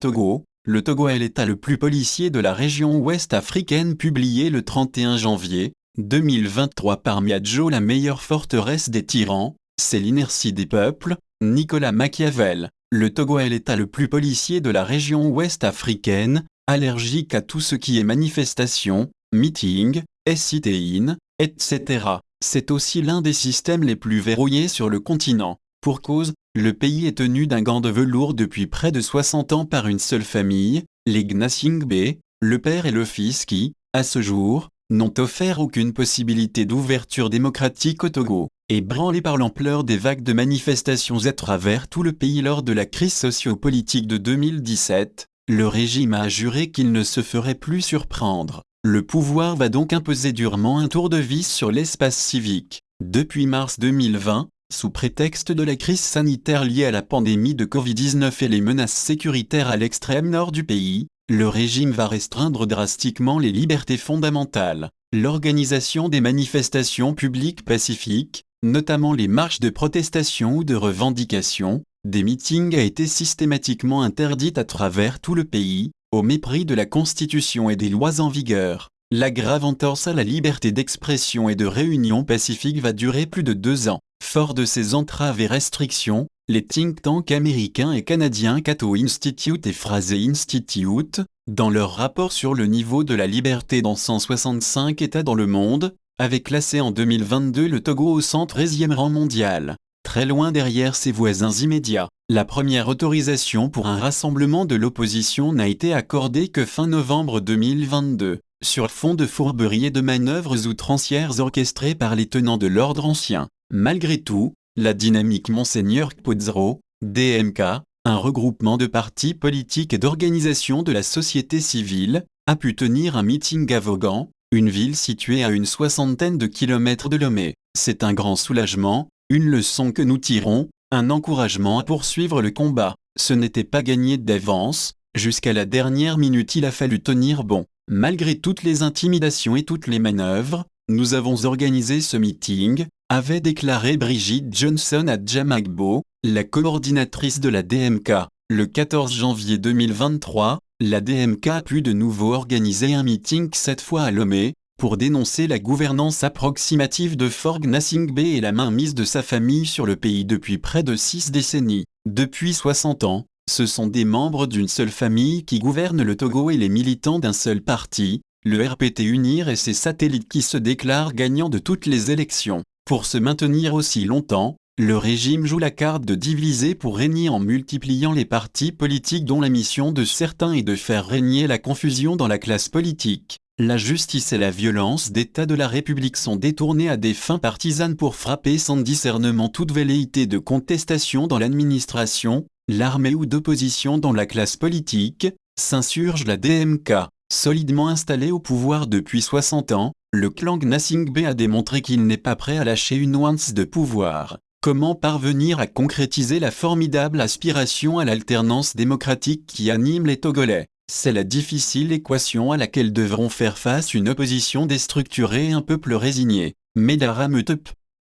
Togo, le Togo est l'État le plus policier de la région ouest africaine, publié le 31 janvier 2023 par Miadjo. La meilleure forteresse des tyrans, c'est l'inertie des peuples, Nicolas Machiavel. Le Togo est l'État le plus policier de la région ouest africaine, allergique à tout ce qui est manifestation, meeting, sit-in, etc. C'est aussi l'un des systèmes les plus verrouillés sur le continent. Pour cause, le pays est tenu d'un gant de velours depuis près de 60 ans par une seule famille, les Gnassingbé, le père et le fils qui, à ce jour, n'ont offert aucune possibilité d'ouverture démocratique au Togo. Ébranlé par l'ampleur des vagues de manifestations à travers tout le pays lors de la crise socio-politique de 2017, le régime a juré qu'il ne se ferait plus surprendre. Le pouvoir va donc imposer durement un tour de vis sur l'espace civique. Depuis mars 2020, sous prétexte de la crise sanitaire liée à la pandémie de Covid-19 et les menaces sécuritaires à l'extrême nord du pays, le régime va restreindre drastiquement les libertés fondamentales. L'organisation des manifestations publiques pacifiques, notamment les marches de protestation ou de revendication, des meetings, a été systématiquement interdite à travers tout le pays, au mépris de la Constitution et des lois en vigueur. La grave entorse à la liberté d'expression et de réunion pacifique va durer plus de 2 ans. Fort de ces entraves et restrictions, les think tanks américains et canadiens Cato Institute et Fraser Institute, dans leur rapport sur le niveau de la liberté dans 165 États dans le monde, avaient classé en 2022 le Togo au 113e rang mondial. Très loin derrière ses voisins immédiats. La première autorisation pour un rassemblement de l'opposition n'a été accordée que fin novembre 2022, sur fond de fourberies et de manœuvres outrancières orchestrées par les tenants de l'ordre ancien. Malgré tout, la dynamique Monseigneur Kpodzro, DMK, un regroupement de partis politiques et d'organisations de la société civile, a pu tenir un meeting à Vaughan, une ville située à une 60aine de kilomètres de Lomé. C'est un grand soulagement, une leçon que nous tirons, un encouragement à poursuivre le combat. Ce n'était pas gagné d'avance, jusqu'à la dernière minute il a fallu tenir bon. Malgré toutes les intimidations et toutes les manœuvres, nous avons organisé ce meeting, avait déclaré Brigitte Johnson à Jamagbo, la coordinatrice de la DMK. Le 14 janvier 2023, la DMK a pu de nouveau organiser un meeting, cette fois à Lomé, pour dénoncer la gouvernance approximative de Faure Gnassingbé et la mainmise de sa famille sur le pays depuis près de 6 décennies. Depuis 60 ans, ce sont des membres d'une seule famille qui gouvernent le Togo et les militants d'un seul parti, le RPT UNIR et ses satellites qui se déclarent gagnants de toutes les élections. Pour se maintenir aussi longtemps, le régime joue la carte de diviser pour régner en multipliant les partis politiques dont la mission de certains est de faire régner la confusion dans la classe politique. La justice et la violence d'État de la République sont détournées à des fins partisanes pour frapper sans discernement toute velléité de contestation dans l'administration, l'armée ou d'opposition dans la classe politique, s'insurge la DMK. Solidement installé au pouvoir depuis 60 ans, le clan Gnassingbé a démontré qu'il n'est pas prêt à lâcher une once de pouvoir. Comment parvenir à concrétiser la formidable aspiration à l'alternance démocratique qui anime les Togolais? C'est la difficile équation à laquelle devront faire face une opposition déstructurée et un peuple résigné. Medara Metep.